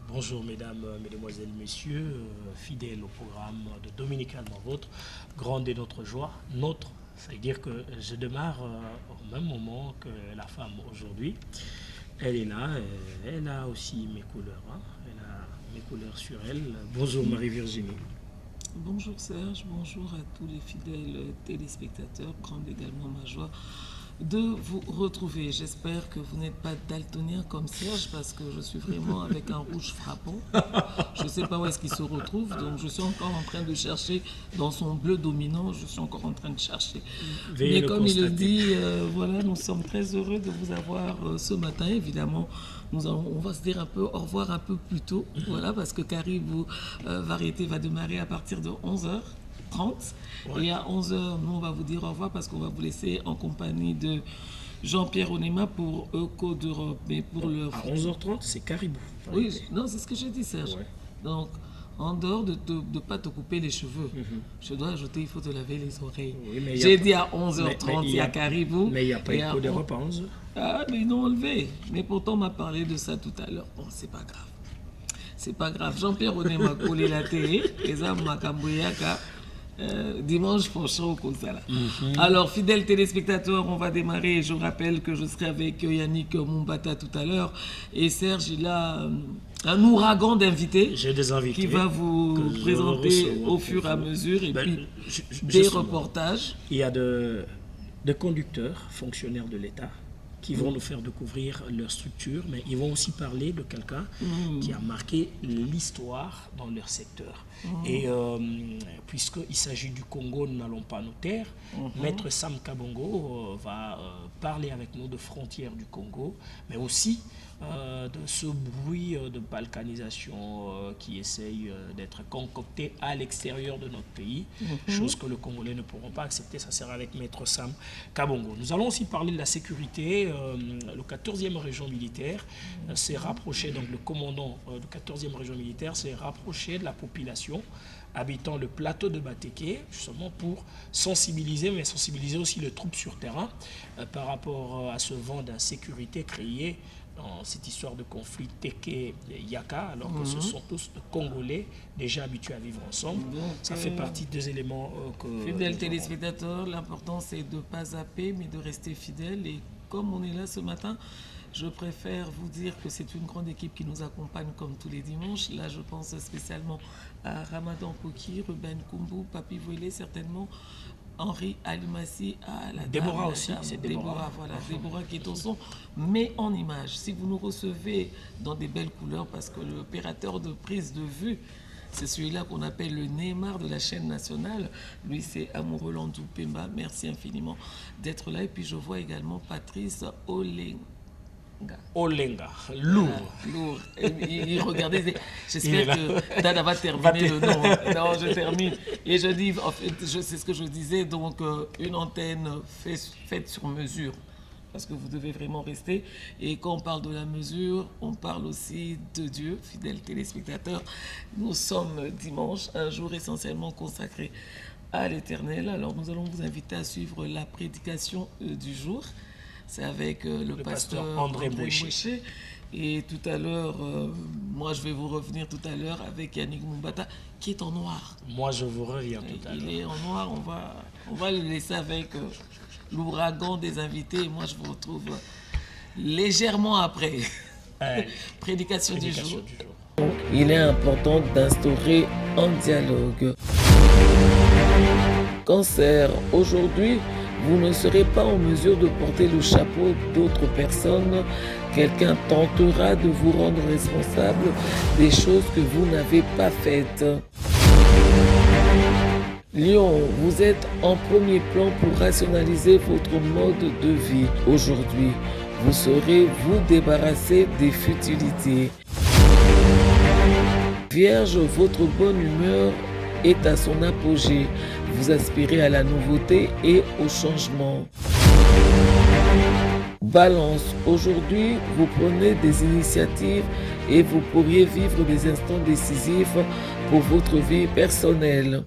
Bonjour mesdames, mesdemoiselles, messieurs, fidèles au programme de Dominicalement Vôtre, grande est notre joie, notre, c'est-à-dire que je démarre au même moment que la femme aujourd'hui. Elle est là, elle a aussi mes couleurs, hein. Elle a mes couleurs sur elle. Bonjour Marie-Virginie. Bonjour Serge, bonjour à tous les fidèles téléspectateurs, grande également ma joie de vous retrouver. J'espère que vous n'êtes pas daltonien comme Serge parce que je suis vraiment avec un rouge frappant. Je ne sais pas où est-ce qu'il se retrouve, donc je suis encore en train de chercher dans son bleu dominant, je suis encore en train de chercher. Mais comme il le dit, voilà, nous sommes très heureux de vous avoir ce matin. Évidemment, on va se dire un peu au revoir un peu plus tôt, voilà, parce que Caribou Variété va démarrer à partir de 11h30. Ouais. Et à 11h, nous, on va vous dire au revoir parce qu'on va vous laisser en compagnie de Jean-Pierre Onema pour Eco d'Europe. Mais pour le... À 11h30, c'est Caribou. Oui, non, c'est ce que j'ai dit, Serge. Ouais. Donc, en dehors de ne pas te couper les cheveux, je dois ajouter, il faut te laver les oreilles. Oui, j'ai dit à 11h30, il y a Caribou. Mais il n'y a pas Eco d'Europe à 11h. Ah, mais ils l'ont enlevé. Mais pourtant, on m'a parlé de ça tout à l'heure. Bon, c'est pas grave. C'est pas grave. Jean-Pierre Onema collé la télé. Et ça, Makambouyaka. Dimanche prochain comme ça là. Alors fidèles téléspectateurs, on va démarrer. Je rappelle que je serai avec Yannick Mumbata tout à l'heure et Serge il a un ouragan d'invités. J'ai des invités qui va vous présenter au fur et à mesure et puis des reportages. Il y a des conducteurs, fonctionnaires de l'État qui vont nous faire découvrir leur structure, mais ils vont aussi parler de quelqu'un qui a marqué l'histoire dans leur secteur. Et puisqu'il s'agit du Congo, nous n'allons pas nous taire. Maître Sam Kabongo va parler avec nous de frontières du Congo, mais aussi de ce bruit de balkanisation qui essaye d'être concocté à l'extérieur de notre pays, chose que les Congolais ne pourront pas accepter. Ça sera avec Maître Sam Kabongo. Nous allons aussi parler de la sécurité. Le 14e région militaire s'est rapproché, donc le commandant du 14e région militaire s'est rapproché de la population habitant le plateau de Batéké, justement pour sensibiliser, mais sensibiliser aussi les troupes sur terrain par rapport à ce vent d'insécurité créé dans cette histoire de conflit Téké-Yaka, alors que ce sont tous Congolais déjà habitués à vivre ensemble. Donc, ça fait partie des éléments que... Fidèles téléspectateurs, l'important c'est de ne pas zapper, mais de rester fidèle. Et comme on est là ce matin, je préfère vous dire que c'est une grande équipe qui nous accompagne comme tous les dimanches. Là, je pense spécialement à Ramadan Poki, Ruben Kumbu, Papi Vouélé, certainement, Henri Alimassi, à la Déborah dame, aussi, c'est Déborah, voilà, Déborah qui est au son, mais en image. Si vous nous recevez dans des belles couleurs, parce que l'opérateur de prise de vue, c'est celui-là qu'on appelle le Neymar de la chaîne nationale. Lui, c'est Amoureux Landou Pemba. Merci infiniment d'être là. Et puis, je vois également Patrice Olenga. Olenga, lourd. Lourd. Il regardait, j'espère que Dada va terminer le nom. Non, je termine. Et je dis, en fait, c'est ce que je disais, donc une antenne faite sur mesure. Parce que vous devez vraiment rester. Et quand on parle de la mesure, on parle aussi de Dieu, fidèles téléspectateurs. Nous sommes dimanche, un jour essentiellement consacré à l'Éternel. Alors nous allons vous inviter à suivre la prédication du jour. C'est avec le pasteur André Boucher. Et tout à l'heure, moi je vais vous revenir tout à l'heure avec Yannick Mumbata qui est en noir. Moi je vous reviens tout à l'heure. Il est en noir, on va le laisser avec l'ouragan des invités. Et moi je vous retrouve légèrement après. Prédication du jour. Il est important d'instaurer un dialogue. Cancer, aujourd'hui, vous ne serez pas en mesure de porter le chapeau d'autres personnes. Quelqu'un tentera de vous rendre responsable des choses que vous n'avez pas faites. Lion, vous êtes en premier plan pour rationaliser votre mode de vie. Aujourd'hui, vous saurez vous débarrasser des futilités. Vierge, votre bonne humeur est à son apogée. Vous aspirez à la nouveauté et au changement. Balance, aujourd'hui, vous prenez des initiatives et vous pourriez vivre des instants décisifs pour votre vie personnelle.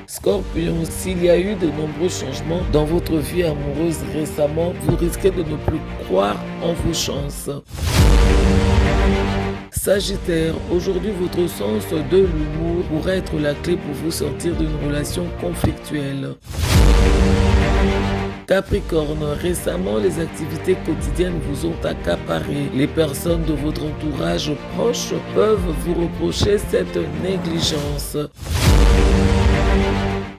Scorpion, s'il y a eu de nombreux changements dans votre vie amoureuse récemment, vous risquez de ne plus croire en vos chances. Sagittaire, aujourd'hui votre sens de l'humour pourrait être la clé pour vous sortir d'une relation conflictuelle. Capricorne, récemment les activités quotidiennes vous ont accaparé. Les personnes de votre entourage proche peuvent vous reprocher cette négligence.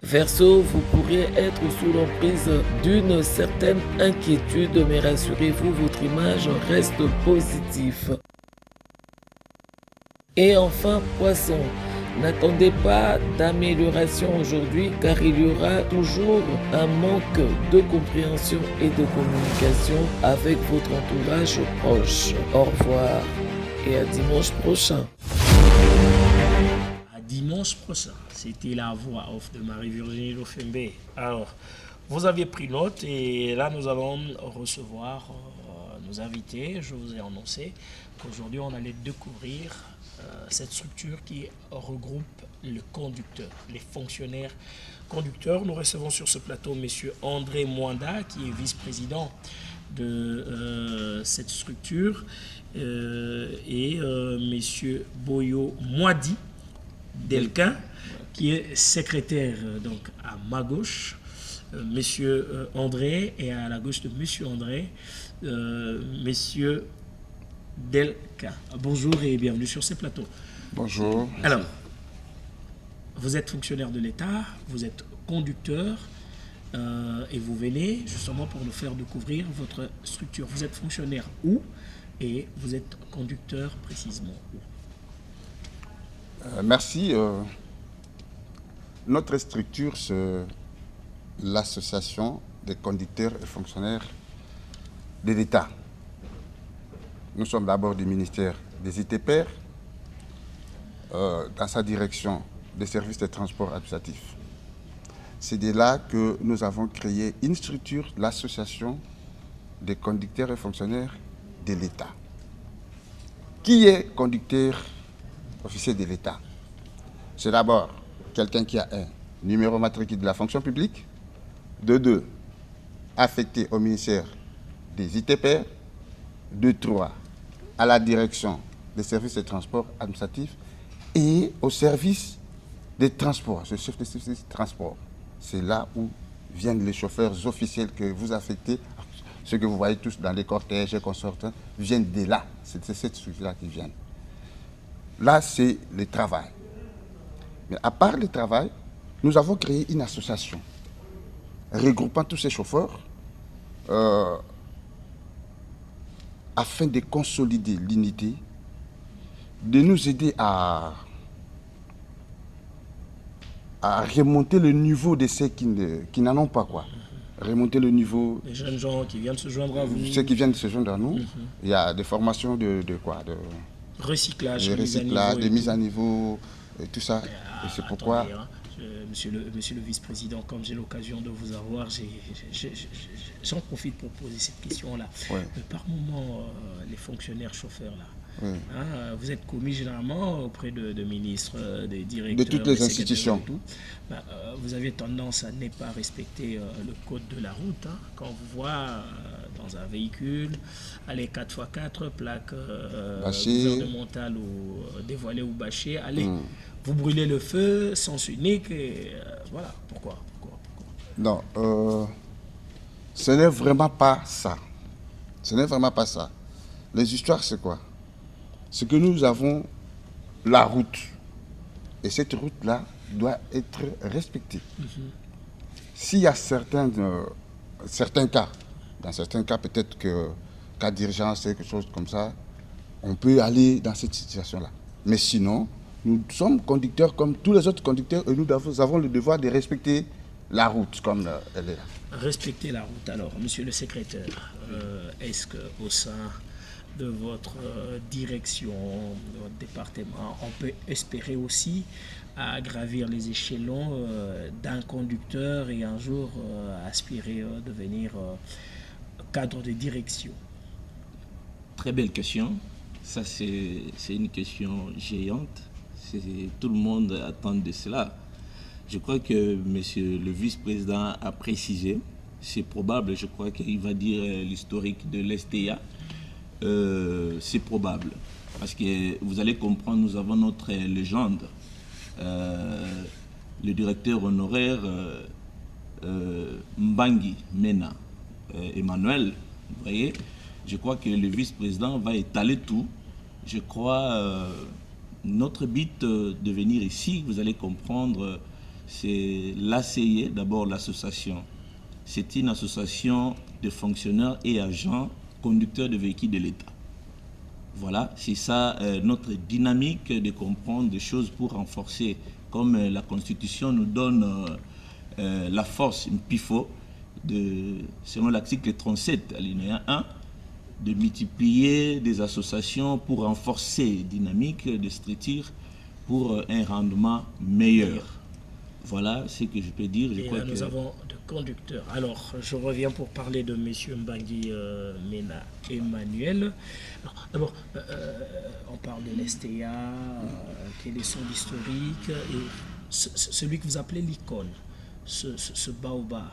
Verseau, vous pourriez être sous l'emprise d'une certaine inquiétude, mais rassurez-vous, votre image reste positive. Et enfin, Poisson, n'attendez pas d'amélioration aujourd'hui car il y aura toujours un manque de compréhension et de communication avec votre entourage proche. Au revoir et à dimanche prochain. À dimanche prochain, c'était la voix off de Marie-Virginie Lofembe. Alors, vous aviez pris note et là nous allons recevoir nos invités. Je vous ai annoncé qu'aujourd'hui on allait découvrir cette structure qui regroupe le conducteur, les fonctionnaires conducteurs. Nous recevons sur ce plateau M. André Mwanda, qui est vice-président de cette structure, et M. Boyo Mwadi Delquin, qui est secrétaire donc à ma gauche. Monsieur André, et à la gauche de Monsieur André, Monsieur Delquin. Bonjour et bienvenue sur ce plateau. Bonjour. Alors, vous êtes fonctionnaire de l'État, vous êtes conducteur et vous venez justement pour nous faire découvrir votre structure. Vous êtes fonctionnaire où et vous êtes conducteur précisément où? Merci. Notre structure, c'est l'association des conducteurs et fonctionnaires de l'État. Nous sommes d'abord du ministère des ITPR, dans sa direction des services de transport administratif. C'est de là que nous avons créé une structure, l'association des conducteurs et fonctionnaires de l'État. Qui est conducteur officier de l'État? C'est d'abord quelqu'un qui a un numéro matricule de la fonction publique, de deux, affecté au ministère des ITPR, de trois, à la direction des services de transport administratif et au service des transports, ce chef de service de transport. C'est là où viennent les chauffeurs officiels que vous affectez. Ceux que vous voyez tous dans les cortèges et consorts viennent de là. C'est cette structure-là qui vient. Là, c'est le travail. Mais à part le travail, nous avons créé une association regroupant tous ces chauffeurs afin de consolider l'unité, de nous aider à remonter le niveau de ceux qui n'en ont pas, quoi. Remonter le niveau. Les jeunes gens qui viennent se joindre à vous. Ceux qui viennent se joindre à nous. Il y a des formations de quoi, de recyclage, de mise à niveau, et tout ça. Et c'est pourquoi... Attendez, hein. Monsieur le vice-président, comme j'ai l'occasion de vous avoir, j'en profite pour poser cette question-là. Ouais. Par moment, les fonctionnaires chauffeurs, là, Oui. hein, vous êtes commis généralement auprès de ministres, des directeurs, De toutes les institutions. et tout. Vous avez tendance à ne pas respecter le code de la route. Hein, quand on vous voit dans un véhicule, allez 4x4, plaque gouvernementale ou dévoilée ou bâchée, allez, vous brûlez le feu, sens unique, et voilà. Pourquoi? Non, ce n'est vraiment pas ça. Ce n'est vraiment pas ça. Les histoires, c'est quoi? C'est que nous avons la route. Et cette route-là doit être respectée. S'il y a certains cas, dans certains cas, peut-être que cas d'urgence, quelque chose comme ça, on peut aller dans cette situation-là. Mais sinon, nous sommes conducteurs comme tous les autres conducteurs et nous avons le devoir de respecter la route comme elle est là. Respecter la route. Alors, monsieur le secrétaire, est-ce qu'au sein de votre direction, de votre département, on peut espérer aussi à gravir les échelons d'un conducteur et un jour aspirer à devenir cadre de direction? Très belle question. Ça, c'est une question géante. Tout le monde attend de cela. Je crois que monsieur le vice-président a précisé. C'est probable, je crois qu'il va dire l'historique de l'SDA. C'est probable. Parce que vous allez comprendre, nous avons notre légende. Le directeur honoraire Mbangi Mena, Emmanuel, vous voyez, je crois que le vice-président va étaler tout. Je crois notre but de venir ici, vous allez comprendre, c'est l'ACIE, d'abord l'association. C'est une association de fonctionnaires et agents conducteurs de véhicules de l'État. Voilà, c'est ça notre dynamique de comprendre des choses pour renforcer, comme la Constitution nous donne la force, une pifo, selon l'article 37, alinéa 1, de multiplier des associations pour renforcer les dynamiques de structure pour un rendement meilleur. Voilà ce que je peux dire. Je et crois là, nous avons de conducteurs. Alors, je reviens pour parler de M. Mbangi Mena Emmanuel. D'abord, on parle de l'STA, quel est son historique, et celui que vous appelez l'icône, ce baobab.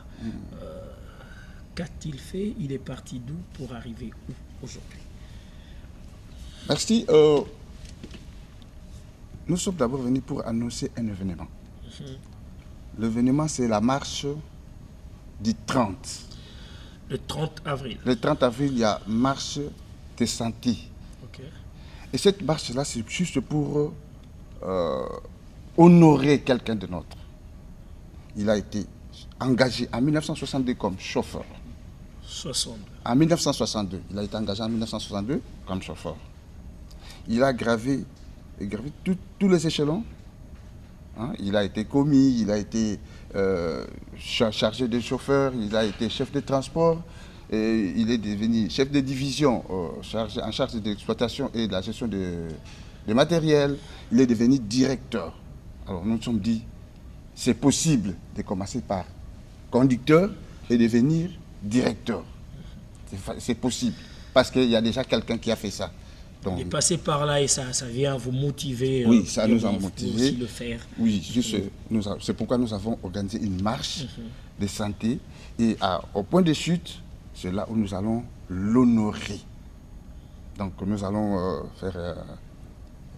Qu'a-t-il fait? Il est parti d'où pour arriver où aujourd'hui? Merci. Nous sommes d'abord venus pour annoncer un événement. L'événement, c'est la marche du 30. Le 30 avril. Le 30 avril, il y a marche des santé. Ok. Et cette marche-là, c'est juste pour honorer quelqu'un de notre. Il a été engagé en 1962 comme chauffeur. 62. En 1962, il a été engagé en 1962 comme chauffeur. Il a gravé tous les échelons. Hein. Il a été commis, il a été chargé de chauffeur, il a été chef de transport, et il est devenu chef de division en charge de l'exploitation et de la gestion de matériel. Il est devenu directeur. Alors nous nous sommes dit, c'est possible de commencer par conducteur et devenir directeur. C'est possible, parce qu'il y a déjà quelqu'un qui a fait ça. Donc, il est passé par là et ça vient vous motiver. Oui, ça nous a motivés. Aussi le faire. Oui, c'est pourquoi nous avons organisé une marche de santé. Et au point de chute, c'est là où nous allons l'honorer. Donc nous allons faire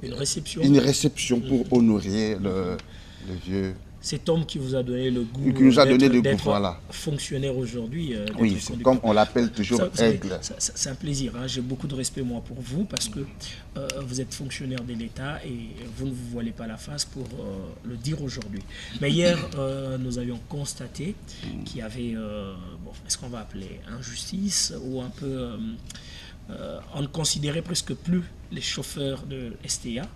une réception pour honorer le vieux. Cet homme qui vous a donné le goût d'être voilà. Fonctionnaire aujourd'hui. Oui, c'est comme on l'appelle toujours aigle. C'est un plaisir. Hein. J'ai beaucoup de respect moi pour vous parce que vous êtes fonctionnaire de l'État et vous ne vous voilez pas la face pour le dire aujourd'hui. Mais hier, nous avions constaté qu'il y avait, est-ce qu'on va appeler injustice ou un peu... on ne considérait presque plus les chauffeurs de STA.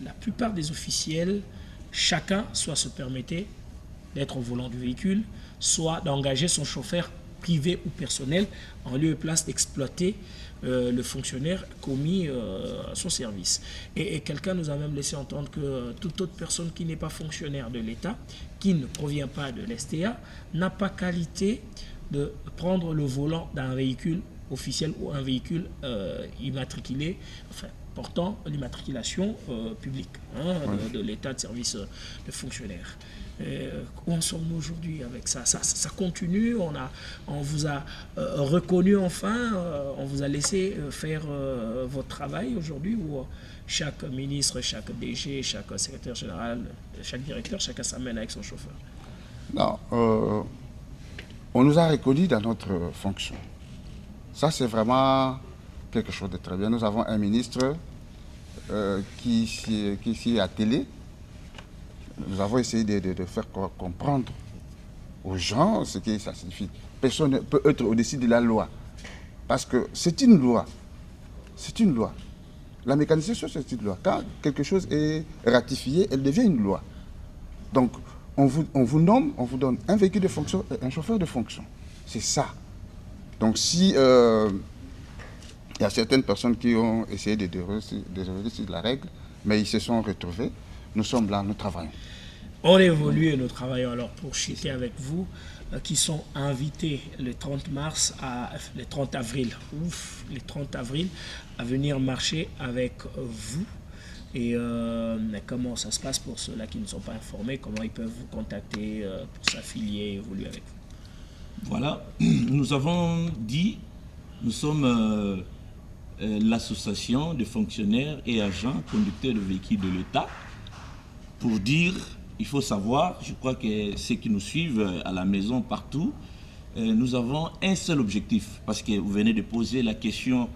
La plupart des officiels, chacun soit se permettait d'être au volant du véhicule, soit d'engager son chauffeur privé ou personnel en lieu et place d'exploiter le fonctionnaire commis à son service. Et quelqu'un nous a même laissé entendre que toute autre personne qui n'est pas fonctionnaire de l'État, qui ne provient pas de l'STA, n'a pas qualité de prendre le volant d'un véhicule officiel ou un véhicule immatriculé, enfin, portant l'immatriculation publique de l'État de service de fonctionnaires. Où en sommes-nous aujourd'hui avec ça? Ça continue, on vous a reconnu enfin, on vous a laissé faire votre travail aujourd'hui, où chaque ministre, chaque DG, chaque secrétaire général, chaque directeur, chacun s'amène avec son chauffeur? Non, on nous a reconnus dans notre fonction. Ça, c'est vraiment quelque chose de très bien. Nous avons un ministre qui s'y est attelé. Nous avons essayé de faire comprendre aux gens ce que ça signifie. Personne ne peut être au-dessus de la loi. Parce que c'est une loi. C'est une loi. La mécanisation, c'est une loi. Quand quelque chose est ratifié, elle devient une loi. Donc, on vous nomme, on vous donne un véhicule de fonction et un chauffeur de fonction. C'est ça. Donc, si il y a certaines personnes qui ont essayé de déroger sur la règle, mais ils se sont retrouvés, nous sommes là, nous travaillons. On évolue et nous travaillons. Alors, pour chuter avec vous, qui sont invités le 30 mars, le 30 avril, le 30 avril, à venir marcher avec vous. Et comment ça se passe pour ceux-là qui ne sont pas informés, comment ils peuvent vous contacter pour s'affilier et évoluer avec vous? Voilà, nous avons dit, nous sommes l'association de fonctionnaires et agents conducteurs de véhicules de l'État pour dire, il faut savoir, je crois que ceux qui nous suivent à la maison, partout, nous avons un seul objectif, parce que vous venez de poser la question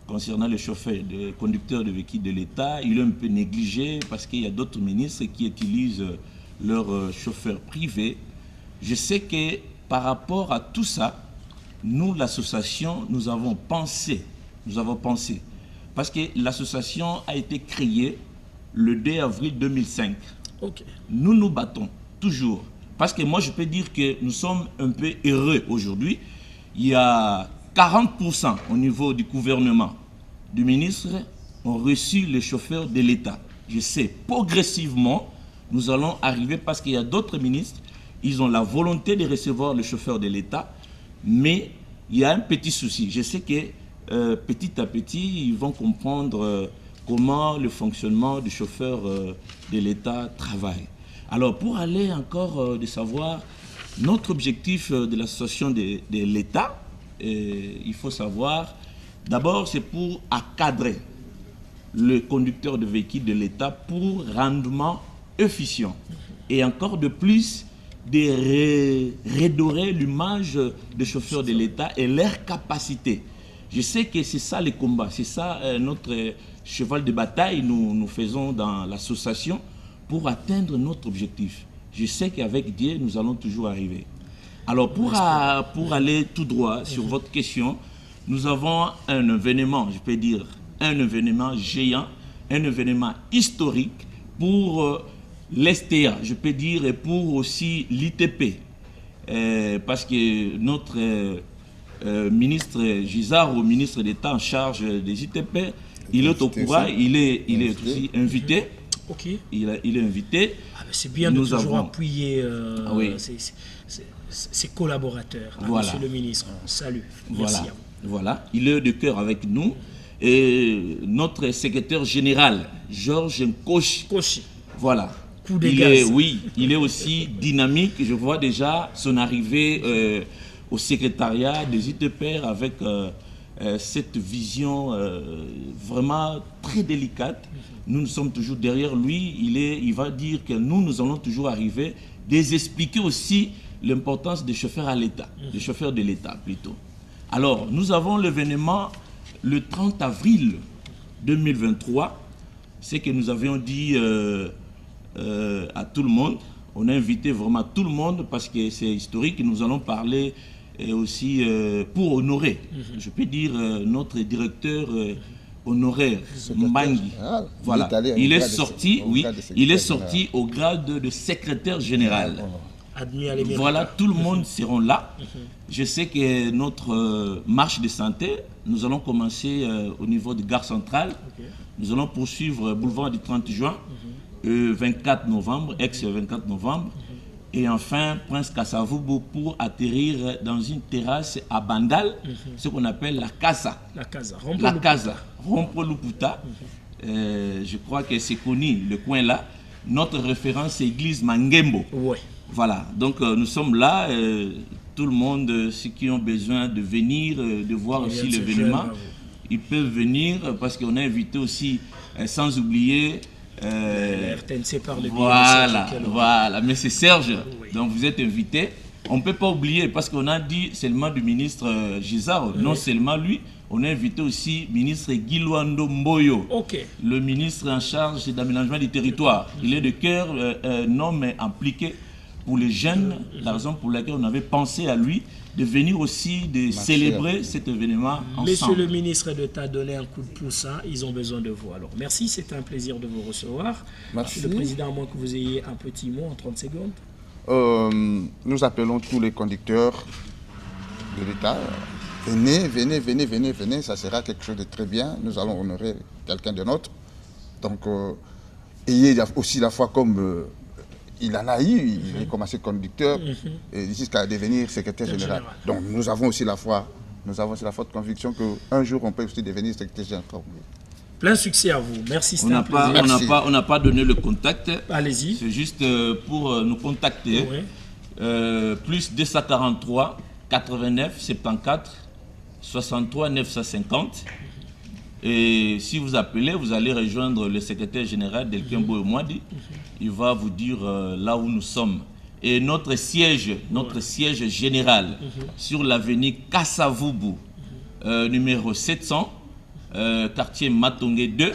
concernant les chauffeurs, les conducteurs de véhicules de l'État. Il est un peu négligé parce qu'il y a d'autres ministres qui utilisent leurs chauffeurs privés. Je sais que par rapport à tout ça, nous, l'association, nous avons pensé, parce que l'association a été créée le 2 avril 2005. Ok. Nous nous battons toujours. Parce que moi, je peux dire que nous sommes un peu heureux aujourd'hui. Il y a 40% au niveau du gouvernement, du ministre, ont reçu les chauffeurs de l'État. Je sais, progressivement, nous allons arriver parce qu'il y a d'autres ministres, ils ont la volonté de recevoir les chauffeurs de l'État, mais il y a un petit souci. Je sais que petit à petit, ils vont comprendre comment le fonctionnement du chauffeur de l'État travaille. Alors, pour aller encore de savoir notre objectif de l'association de l'État, il faut savoir, d'abord, c'est pour accadrer le conducteur de véhicules de l'État pour rendement efficient. Et encore de plus, de redorer l'image des chauffeurs de l'État et leur capacité. Je sais que c'est ça le combat, c'est ça notre cheval de bataille nous faisons dans l'association pour atteindre notre objectif. Je sais qu'avec Dieu, nous allons toujours arriver. Alors, pour aller tout droit sur votre question, nous avons un événement, je peux dire, un événement géant, un événement historique pour l'STA, je peux dire, et pour aussi l'ITP. Parce que notre ministre Gisard, au ministre d'État en charge des ITP, il est au courant, il est aussi invité. Ok. Il est invité. Ah, c'est bien de toujours appuyer ses collaborateurs. Voilà. Monsieur le ministre, salut. Merci à vous. Voilà, il est de cœur avec nous. Et notre secrétaire général, Georges Nkoshi. Voilà. Coup de gaz. Il est aussi dynamique. Je vois déjà son arrivée au secrétariat des ITPR avec cette vision vraiment très délicate. Nous sommes toujours derrière lui. Il va dire que nous allons toujours arriver, d'expliquer aussi l'importance des chauffeurs à l'État, des chauffeurs de l'État plutôt. Alors, nous avons l'événement le 30 avril 2023, c'est que nous avions dit à tout le monde, on a invité vraiment tout le monde parce que c'est historique, nous allons parler aussi pour honorer, je peux dire notre directeur honoraire, Mbangi. Voilà, il est sorti au grade de secrétaire général. Voilà, tout le monde sera là. Je sais que notre marche de santé, nous allons commencer au niveau de Gare Centrale. Nous allons poursuivre boulevard du 30 juin, 24 novembre, ex-24 novembre. Et enfin, Prince Kasavubu pour atterrir dans une terrasse à Bandal, ce qu'on appelle la Casa. La Casa, Rompo-Luputa. Je crois que c'est connu, le coin là. Notre référence, c'est l'église Mangembo. Ouais. Voilà, donc nous sommes là, tout le monde, ceux qui ont besoin de venir, de voir aussi l'événement, ils peuvent venir parce qu'on a invité aussi, sans oublier, RTNC par le voilà, mais c'est Serge, donc vous êtes invité. On ne peut pas oublier parce qu'on a dit seulement du ministre Gisard, non seulement lui, on a invité aussi le ministre Guilouando Mboyo, le ministre en charge d'aménagement du territoire. Il est de cœur, un homme impliqué pour les jeunes, la raison pour laquelle on avait pensé à lui de venir aussi, de célébrer cet événement ensemble. Monsieur le ministre d'État, donné un coup de pouce, ils ont besoin de vous. Alors merci, c'était un plaisir de vous recevoir. Merci. Le président, à moins que vous ayez un petit mot en 30 secondes. Nous appelons tous les conducteurs de l'État. Venez, ça sera quelque chose de très bien. Nous allons honorer quelqu'un de notre. Donc, ayez aussi la foi comme... il en a eu, il a commencé conducteur jusqu'à devenir secrétaire général. Donc nous avons aussi la foi, de conviction qu'un jour on peut aussi devenir secrétaire général. Plein succès à vous. Merci, c'était un plaisir. On n'a pas donné le contact. Allez-y. C'est juste pour nous contacter. Plus 243 89 74 63 950. Et si vous appelez, vous allez rejoindre le secrétaire général Delkin Boyomwadi. Il va vous dire là où nous sommes. Et notre siège général sur l'avenue Kassavubu, numéro 700, quartier Matongé 2,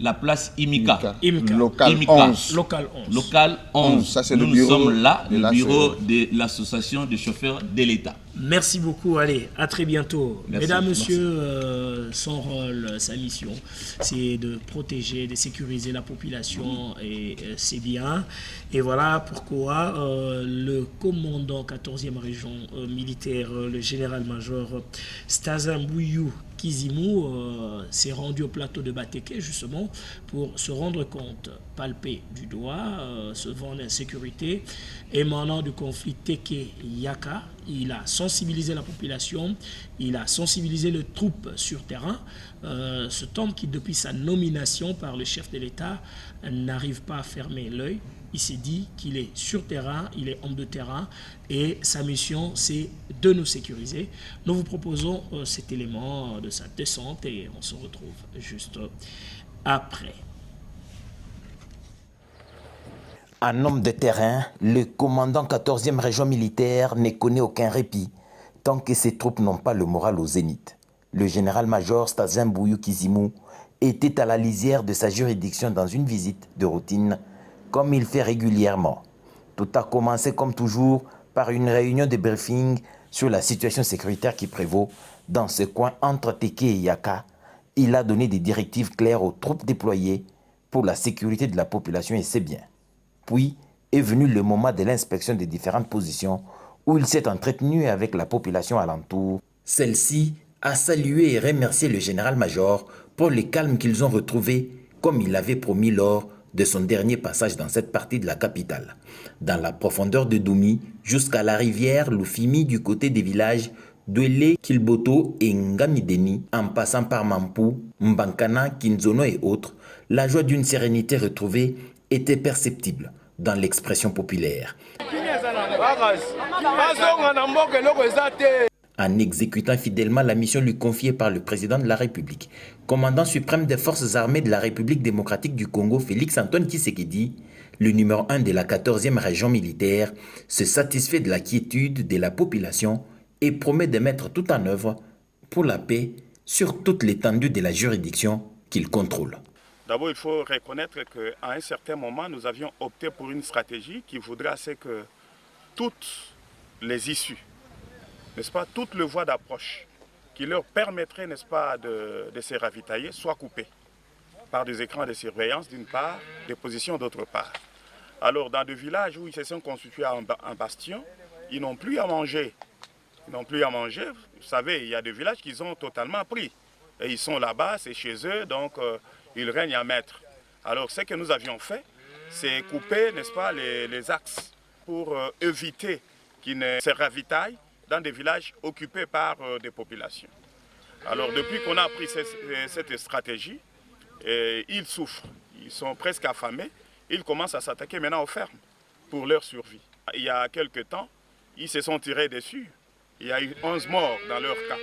la place Imika. Local Imika. 11. Local 11. Local 11. Ça, c'est nous le bureau. sommes là, Et le là, bureau de l'association des chauffeurs de l'État. Merci beaucoup, allez, à très bientôt. Merci, Mesdames, merci. Messieurs, son rôle, sa mission, c'est de protéger, de sécuriser la population et c'est bien. Et voilà pourquoi le commandant 14e région militaire, le général-major Stazambouyou Kizimu s'est rendu au plateau de Bateke justement pour se rendre compte, palper du doigt, ce vent d'insécurité émanant du conflit Teke-Yaka. Il a sensibilisé la population, il a sensibilisé les troupes sur terrain. Cet homme qui, depuis sa nomination par le chef de l'État, n'arrive pas à fermer l'œil. Il s'est dit qu'il est sur terrain, il est homme de terrain et sa mission, c'est de nous sécuriser. Nous vous proposons cet élément de sa descente et on se retrouve juste après. Un homme de terrain, le commandant 14e région militaire ne connaît aucun répit tant que ses troupes n'ont pas le moral au zénith. Le général-major Stazambouyou Kizimu était à la lisière de sa juridiction dans une visite de routine comme il fait régulièrement. Tout a commencé comme toujours par une réunion de briefing sur la situation sécuritaire qui prévaut dans ce coin entre Teke et Yaka. Il a donné des directives claires aux troupes déployées pour la sécurité de la population et ses biens. Puis est venu le moment de l'inspection des différentes positions où il s'est entretenu avec la population alentour. Celle-ci a salué et remercié le général-major pour le calme qu'ils ont retrouvé comme il l'avait promis lors de son dernier passage dans cette partie de la capitale. Dans la profondeur de Doumi, jusqu'à la rivière Lufimi du côté des villages Douele, Kilboto et Ngamideni, en passant par Mampou, Mbankana, Kinzono et autres, la joie d'une sérénité retrouvée était perceptible dans l'expression populaire. En exécutant fidèlement la mission lui confiée par le président de la République, commandant suprême des forces armées de la République démocratique du Congo, Félix Antoine Tshisekedi, le numéro 1 de la 14e région militaire, se satisfait de la quiétude de la population et promet de mettre tout en œuvre pour la paix sur toute l'étendue de la juridiction qu'il contrôle. D'abord, il faut reconnaître qu'à un certain moment, nous avions opté pour une stratégie qui voudrait que toutes les issues, n'est-ce pas, toutes les voies d'approche qui leur permettraient, n'est-ce pas, de se ravitailler soient coupées par des écrans de surveillance d'une part, des positions d'autre part. Alors, dans des villages où ils se sont constitués en bastion, ils n'ont plus à manger. Ils n'ont plus à manger. Vous savez, il y a des villages qui ont totalement pris. Et ils sont là-bas, c'est chez eux, donc ils règnent à maître. Alors, ce que nous avions fait, c'est couper, n'est-ce pas, les axes pour éviter qu'ils ne se ravitaillent dans des villages occupés par des populations. Alors, depuis qu'on a pris cette stratégie, ils souffrent, ils sont presque affamés, ils commencent à s'attaquer maintenant aux fermes pour leur survie. Il y a quelques temps, ils se sont tirés dessus. Il y a eu 11 morts dans leur cas.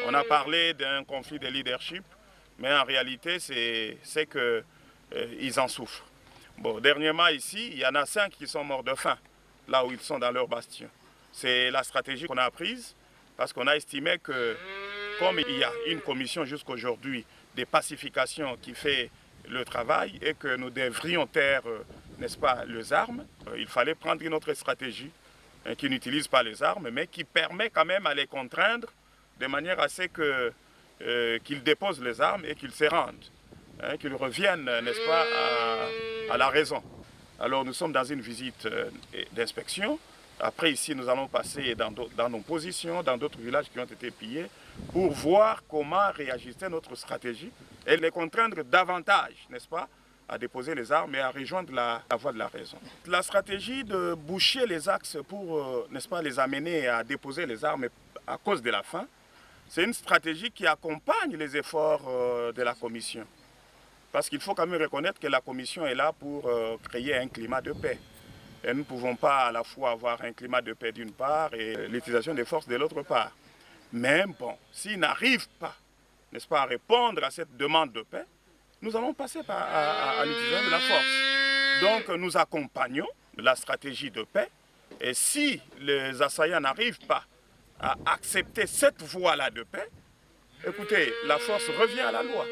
On a parlé d'un conflit de leadership, mais en réalité, c'est qu'ils en souffrent. Bon, dernièrement ici, il y en a 5 qui sont morts de faim, là où ils sont dans leur bastion. C'est la stratégie qu'on a prise, parce qu'on a estimé que, comme il y a une commission jusqu'aujourd'hui de pacification qui fait le travail, et que nous devrions taire, n'est-ce pas, les armes, il fallait prendre une autre stratégie qui n'utilise pas les armes, mais qui permet quand même à les contraindre de manière à ce qu'ils déposent les armes et qu'ils se rendent, qu'ils reviennent, n'est-ce pas, à la raison. Alors nous sommes dans une visite d'inspection. Après ici, nous allons passer dans nos positions, dans d'autres villages qui ont été pillés, pour voir comment réajuster notre stratégie et les contraindre davantage, n'est-ce pas, à déposer les armes et à rejoindre la voie de la raison. La stratégie de boucher les axes pour, n'est-ce pas, les amener à déposer les armes à cause de la faim, c'est une stratégie qui accompagne les efforts de la Commission. Parce qu'il faut quand même reconnaître que la Commission est là pour créer un climat de paix. Et nous ne pouvons pas à la fois avoir un climat de paix d'une part et l'utilisation des forces de l'autre part. Mais bon, s'ils n'arrivent pas, n'est-ce pas, à répondre à cette demande de paix, nous allons passer à l'utilisation de la force. Donc nous accompagnons la stratégie de paix et si les assaillants n'arrivent pas à accepter cette voie-là de paix, écoutez, la force revient à la loi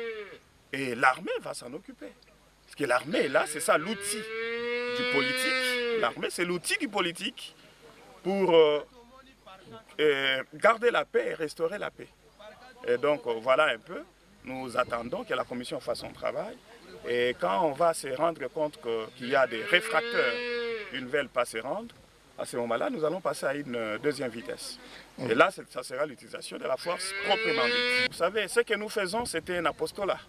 et l'armée va s'en occuper. Parce que l'armée, là, c'est ça l'outil du politique. L'armée, c'est l'outil du politique pour garder la paix et restaurer la paix. Et donc, voilà un peu, nous attendons que la commission fasse son travail. Et quand on va se rendre compte qu'il y a des réfracteurs qui ne veulent pas se rendre, à ce moment-là, nous allons passer à une deuxième vitesse. Et là, ça sera l'utilisation de la force proprement dite. Vous savez, ce que nous faisons, c'était un apostolat.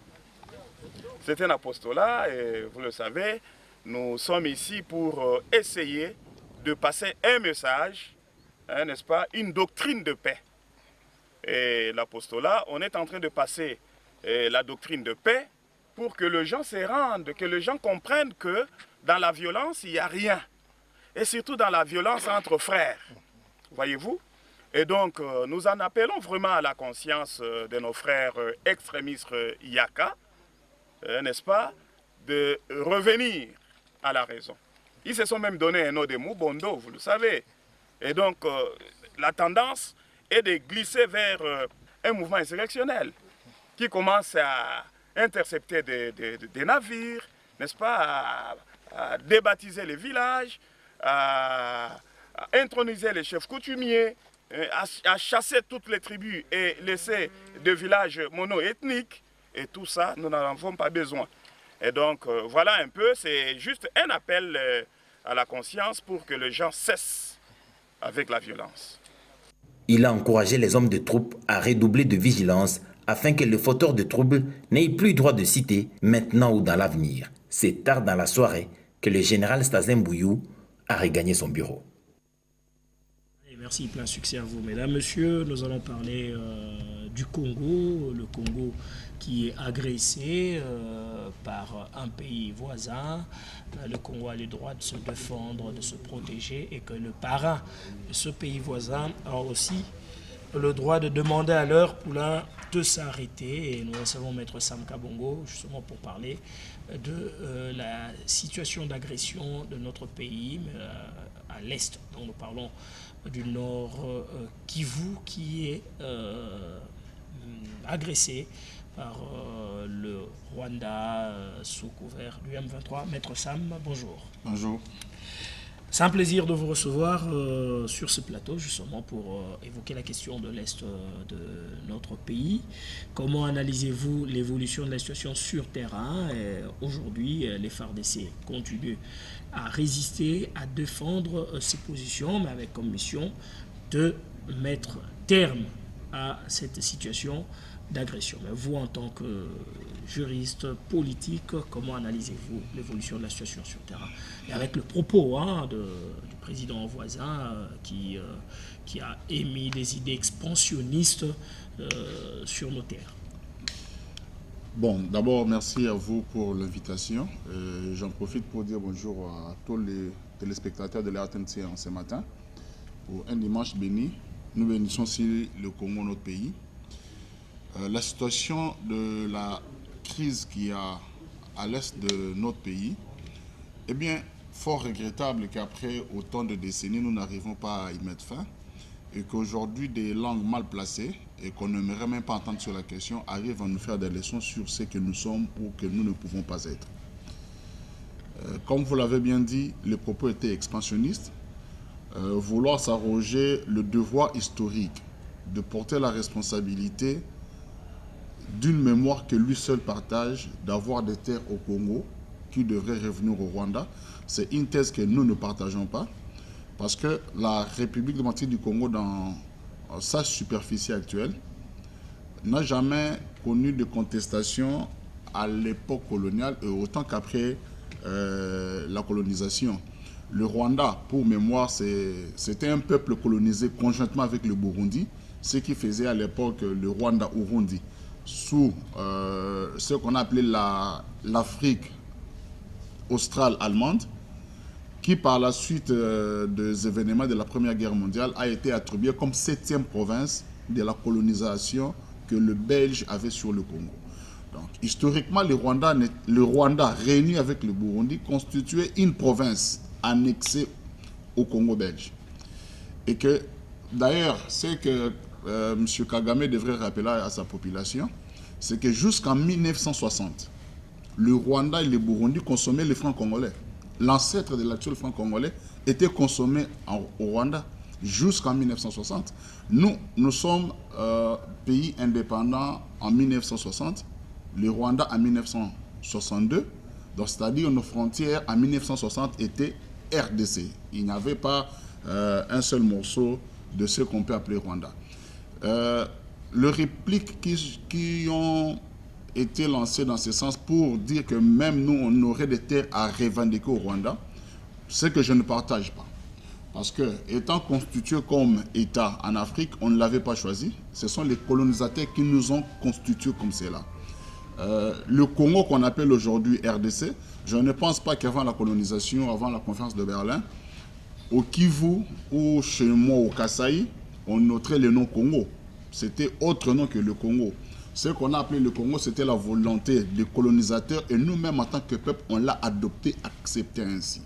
C'était un apostolat et vous le savez, nous sommes ici pour essayer de passer un message, hein, n'est-ce pas, une doctrine de paix. Et l'apostolat, on est en train de passer la doctrine de paix pour que les gens se rendent, que les gens comprennent que dans la violence, il n'y a rien. Et surtout dans la violence entre frères. Voyez-vous? Et donc, nous en appelons vraiment à la conscience de nos frères extrémistes Yaka, n'est-ce pas, de revenir à la raison. Ils se sont même donné un nom de Mubondo, vous le savez. Et donc, la tendance est de glisser vers un mouvement insurrectionnel qui commence à intercepter des navires, n'est-ce pas, à débaptiser les villages, à introniser les chefs coutumiers, à chasser toutes les tribus et laisser des villages mono-ethniques. Et tout ça, nous n'en avons pas besoin. Et donc, voilà un peu, c'est juste un appel à la conscience pour que les gens cessent avec la violence. Il a encouragé les hommes de troupes à redoubler de vigilance afin que le fauteur de troubles n'ait plus droit de citer maintenant ou dans l'avenir. C'est tard dans la soirée que le général Stasin Mbuyu a regagné son bureau. Et merci, plein succès à vous, mesdames, messieurs. Nous allons parler du Congo, le Congo qui est agressé par un pays voisin. Le Congo a le droit de se défendre, de se protéger et que le parrain de ce pays voisin a aussi le droit de demander à leur poulain de s'arrêter. Et nous recevons Maître Sam Kabongo justement pour parler de la situation d'agression de notre pays à l'est. Donc nous parlons du nord Kivu qui est agressé par le Rwanda sous couvert du M23. Maître Sam, bonjour. Bonjour. C'est un plaisir de vous recevoir sur ce plateau, justement, pour évoquer la question de l'Est de notre pays. Comment analysez-vous l'évolution de la situation sur terrain? Aujourd'hui, les FARDC continuent à résister, à défendre ses positions, mais avec comme mission de mettre terme à cette situation d'agression. Mais vous, en tant que juriste politique, comment analysez-vous l'évolution de la situation sur le terrain? Et avec le propos du président voisin qui a émis des idées expansionnistes sur nos terres. Bon, d'abord, merci à vous pour l'invitation. J'en profite pour dire bonjour à tous les téléspectateurs de la RTNC ce matin. Pour un dimanche béni, nous bénissons aussi le Congo, notre pays. La situation de la crise qu'il y a à l'est de notre pays est bien fort regrettable qu'après autant de décennies, nous n'arrivons pas à y mettre fin et qu'aujourd'hui, des langues mal placées et qu'on n'aimerait même pas entendre sur la question arrivent à nous faire des leçons sur ce que nous sommes ou que nous ne pouvons pas être. Comme vous l'avez bien dit, les propos étaient expansionnistes. Vouloir s'arroger le devoir historique de porter la responsabilité d'une mémoire que lui seul partage, d'avoir des terres au Congo qui devraient revenir au Rwanda. C'est une thèse que nous ne partageons pas parce que la République démocratique du Congo, dans sa superficie actuelle, n'a jamais connu de contestation à l'époque coloniale et autant qu'après la colonisation. Le Rwanda, pour mémoire, c'était un peuple colonisé conjointement avec le Burundi, ce qui faisait à l'époque le Rwanda-Urundi, sous ce qu'on appelait l'Afrique australe allemande, qui par la suite des événements de la Première Guerre mondiale a été attribuée comme 7e province de la colonisation que le Belge avait sur le Congo. Donc, historiquement, le Rwanda, réuni avec le Burundi, constituait une province annexée au Congo belge. Et que, d'ailleurs, c'est que M. Kagame devrait rappeler à sa population, c'est que jusqu'en 1960, le Rwanda et le Burundi consommaient les francs congolais. L'ancêtre de l'actuel franc congolais était consommé au Rwanda jusqu'en 1960. Nous sommes pays indépendants en 1960, le Rwanda en 1962, donc c'est-à-dire nos frontières en 1960 étaient RDC. Il n'y avait pas un seul morceau de ce qu'on peut appeler Rwanda. Les répliques qui ont été lancées dans ce sens pour dire que même nous, on aurait des terres à revendiquer au Rwanda, c'est que je ne partage pas. Parce que, étant constitué comme État en Afrique, on ne l'avait pas choisi. Ce sont les colonisateurs qui nous ont constitués comme cela. Le Congo qu'on appelle aujourd'hui RDC, je ne pense pas qu'avant la colonisation, avant la conférence de Berlin, au Kivu ou chez moi au Kasaï, on noterait le nom Congo. C'était autre nom que le Congo. Ce qu'on a appelé le Congo, c'était la volonté des colonisateurs et nous-mêmes en tant que peuple, on l'a adopté, accepté ainsi.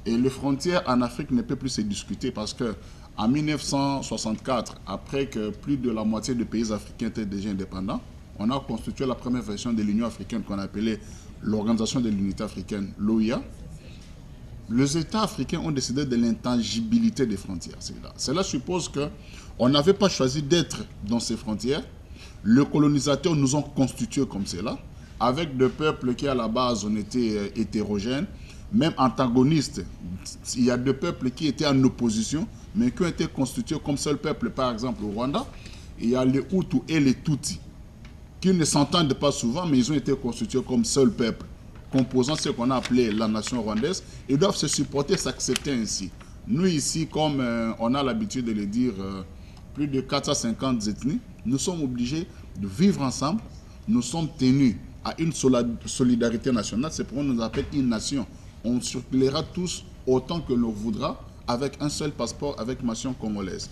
Et les frontières en Afrique ne peuvent plus se discuter parce que en 1964, après que plus de la moitié des pays africains étaient déjà indépendants, on a constitué la première version de l'Union africaine qu'on appelait l'Organisation de l'Unité africaine, l'OIA. Les États africains ont décidé de l'intangibilité des frontières. Cela suppose qu'on n'avait pas choisi d'être dans ces frontières. Les colonisateurs nous ont constitués comme cela, avec des peuples qui à la base ont été hétérogènes, même antagonistes. Il y a des peuples qui étaient en opposition, mais qui ont été constitués comme seul peuple, par exemple au Rwanda. Il y a les Hutus et les Tutsis, qui ne s'entendent pas souvent, mais ils ont été constitués comme seul peuple, composant ce qu'on a appelé la nation rwandaise. Ils doivent se supporter, s'accepter ainsi. Nous ici, comme on a l'habitude de le dire, plus de 450 ethnies, nous sommes obligés de vivre ensemble. Nous sommes tenus à une solidarité nationale. C'est pourquoi on nous appelle une nation. On circulera tous autant que l'on voudra avec un seul passeport, avec nation congolaise.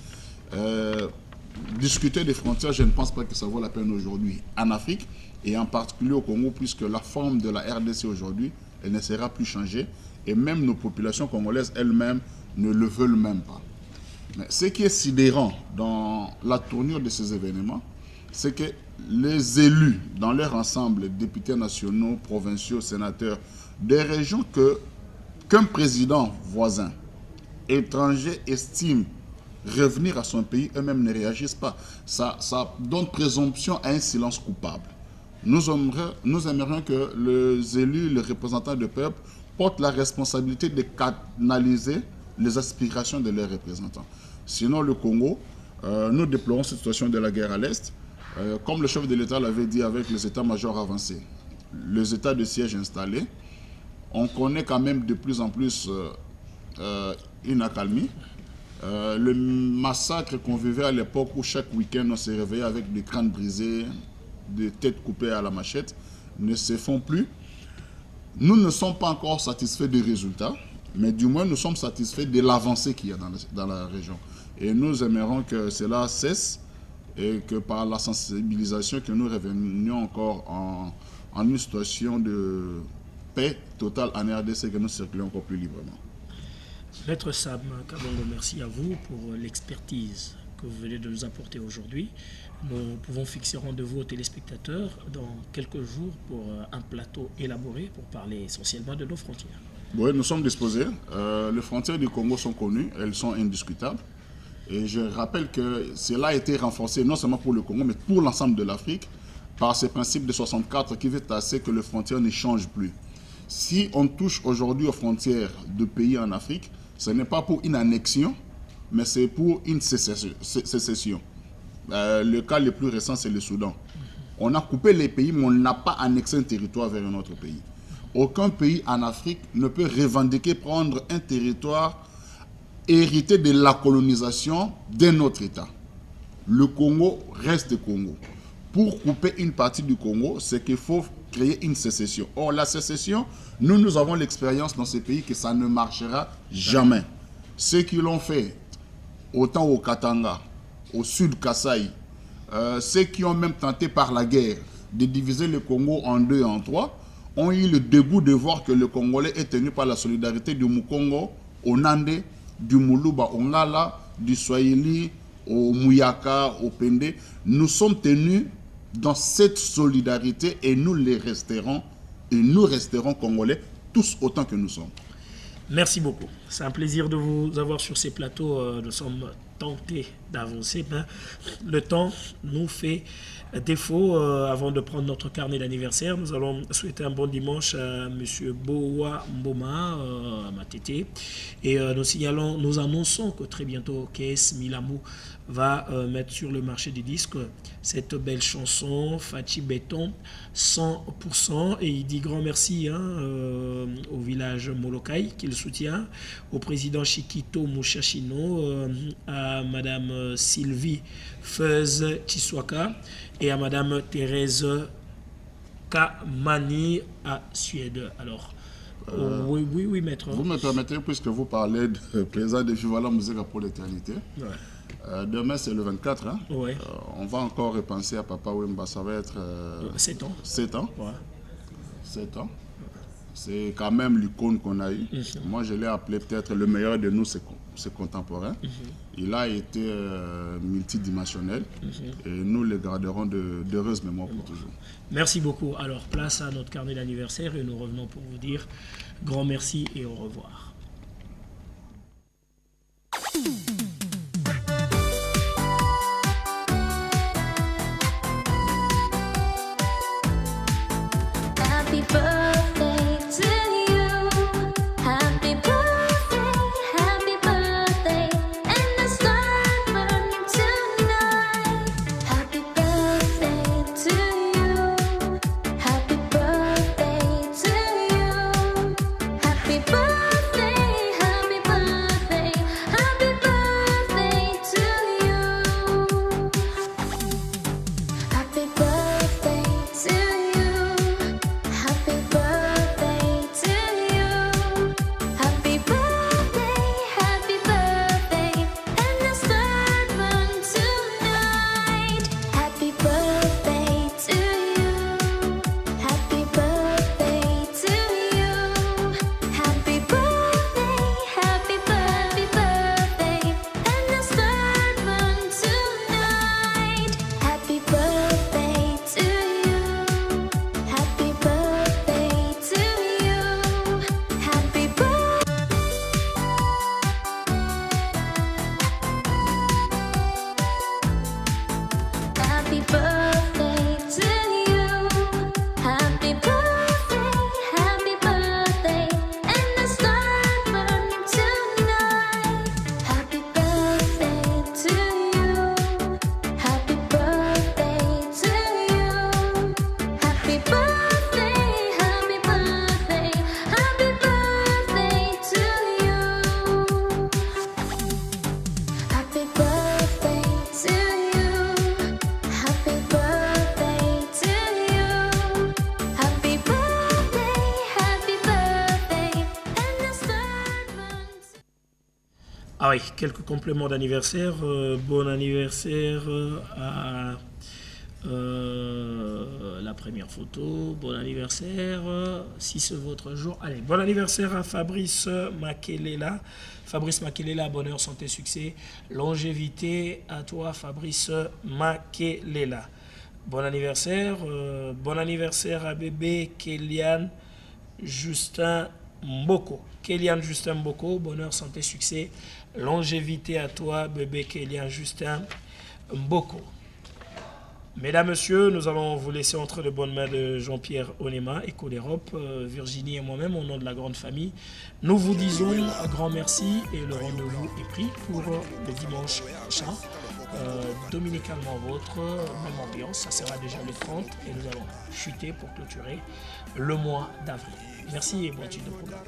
Discuter des frontières, je ne pense pas que ça vaut la peine aujourd'hui en Afrique et en particulier au Congo, puisque la forme de la RDC aujourd'hui, elle ne sera plus changée et même nos populations congolaises elles-mêmes ne le veulent même pas. Mais ce qui est sidérant dans la tournure de ces événements, c'est que les élus dans leur ensemble, députés nationaux, provinciaux, sénateurs, des régions qu'un président voisin étranger estime revenir à son pays, eux-mêmes ne réagissent pas. Ça donne présomption à un silence coupable. Nous aimerions que les élus, les représentants du peuple, portent la responsabilité de canaliser les aspirations de leurs représentants. Sinon, le Congo, nous déplorons cette situation de la guerre à l'Est. Comme le chef de l'État l'avait dit avec les états-majors avancés, les états de siège installés, on connaît quand même de plus en plus une accalmie. Le massacre qu'on vivait à l'époque où chaque week-end on se réveillait avec des crânes brisés, des têtes coupées à la machette, ne se font plus. Nous ne sommes pas encore satisfaits des résultats, mais du moins nous sommes satisfaits de l'avancée qu'il y a dans la région. Et nous aimerions que cela cesse et que par la sensibilisation que nous revenions encore en une situation de paix totale en RDC, que nous circulions encore plus librement. Maître Sam Kabongo, merci à vous pour l'expertise que vous venez de nous apporter aujourd'hui. Nous pouvons fixer rendez-vous aux téléspectateurs dans quelques jours pour un plateau élaboré pour parler essentiellement de nos frontières. Oui, nous sommes disposés. Les frontières du Congo sont connues, elles sont indiscutables. Et je rappelle que cela a été renforcé non seulement pour le Congo, mais pour l'ensemble de l'Afrique, par ce principe de 64 qui veut à ce que les frontières ne changent plus. Si on touche aujourd'hui aux frontières de pays en Afrique, ce n'est pas pour une annexion, mais c'est pour une sécession. Le cas le plus récent, c'est le Soudan. On a coupé les pays, mais on n'a pas annexé un territoire vers un autre pays. Aucun pays en Afrique ne peut revendiquer prendre un territoire hérité de la colonisation d'un autre État. Le Congo reste Congo. Pour couper une partie du Congo, c'est qu'il faut créer une sécession. Or, la sécession, nous avons l'expérience dans ces pays que ça ne marchera jamais. Ceux qui l'ont fait, autant au Katanga, au sud Kasaï, ceux qui ont même tenté par la guerre de diviser le Congo en 2 et en 3, ont eu le dégoût de voir que le Congolais est tenu par la solidarité du Mukongo au Nande, du Muluba au Ngala, du Swahili au Muyaka, au Pende. Nous sommes tenus dans cette solidarité et nous les resterons, et nous resterons Congolais tous autant que nous sommes. Merci beaucoup. C'est un plaisir de vous avoir sur ces plateaux. Nous sommes tentés d'avancer, mais le temps nous fait défaut. Avant de prendre notre carnet d'anniversaire, nous allons souhaiter un bon dimanche à M. Boa Mboma, Matete. Et nous annonçons que très bientôt, KS Milamou va mettre sur le marché des disques cette belle chanson, Fachi Béton, 100%. Et il dit grand merci au village Molokai qui le soutient, au président Chiquito Mouchachino, à Madame Sylvie Feuz Chiswaka et à Madame Thérèse Kamani à Suède. Alors, oui, maître. Vous me permettez, puisque vous parlez de président de Vivala Musique pour l'éternité. Ouais. Demain, c'est le 24. Hein? Ouais. On va encore repenser à Papa Wemba. Ça va être 7 ans. 7 ans. Ouais. 7 ans. C'est quand même l'icône qu'on a eu. Moi, je l'ai appelé peut-être le meilleur de nous, c'est contemporain. Il a été multidimensionnel et nous le garderons d'heureuse mémoire pour toujours. Merci beaucoup. Alors, place à notre carnet d'anniversaire et nous revenons pour vous dire grand merci et au revoir. Happy birthday to you. Happy birthday, and the sun burning tonight. Happy birthday to you. Happy birthday to you. Happy birthday, happy birthday, happy birthday to you. Happy birthday to you. Happy birthday to you. Happy birthday, and the sun burns tonight. Happy birthday to you. Happy birthday to you. Happy birthday, and the sun burns tonight. Happy birthday to you. Happy birthday to you. Happy Happy birthday to you. Happy birthday, and the sun burning tonight. Happy birthday to you. Happy birthday to you. Happy birthday, happy birthday, happy birthday to you. Happy birthday to you. Happy birthday to you. Happy birthday, and the sun burns. Ah oui, quelques compléments d'anniversaire. Bon anniversaire à la première photo. Bon anniversaire, si c'est votre jour. Allez, bon anniversaire à Fabrice Makelela. Fabrice Makelela, bonheur, santé, succès, longévité à toi, Fabrice Makelela. Bon anniversaire à bébé Kélian Justin Mboko. Kélian Justin Mboko, bonheur, santé, succès, longévité à toi, bébé Kélian Justin Mboko. Mesdames, Messieurs, nous allons vous laisser entre les bonnes mains de Jean-Pierre Onema, Éco d'Europe, Virginie et moi-même, au nom de la grande famille. Nous vous disons un grand merci et le rendez-vous est pris pour le dimanche prochain. Dominicalement vôtre, même ambiance, ça sera déjà le 30 et nous allons chuter pour clôturer le mois d'avril. Merci et bonne suite de programme.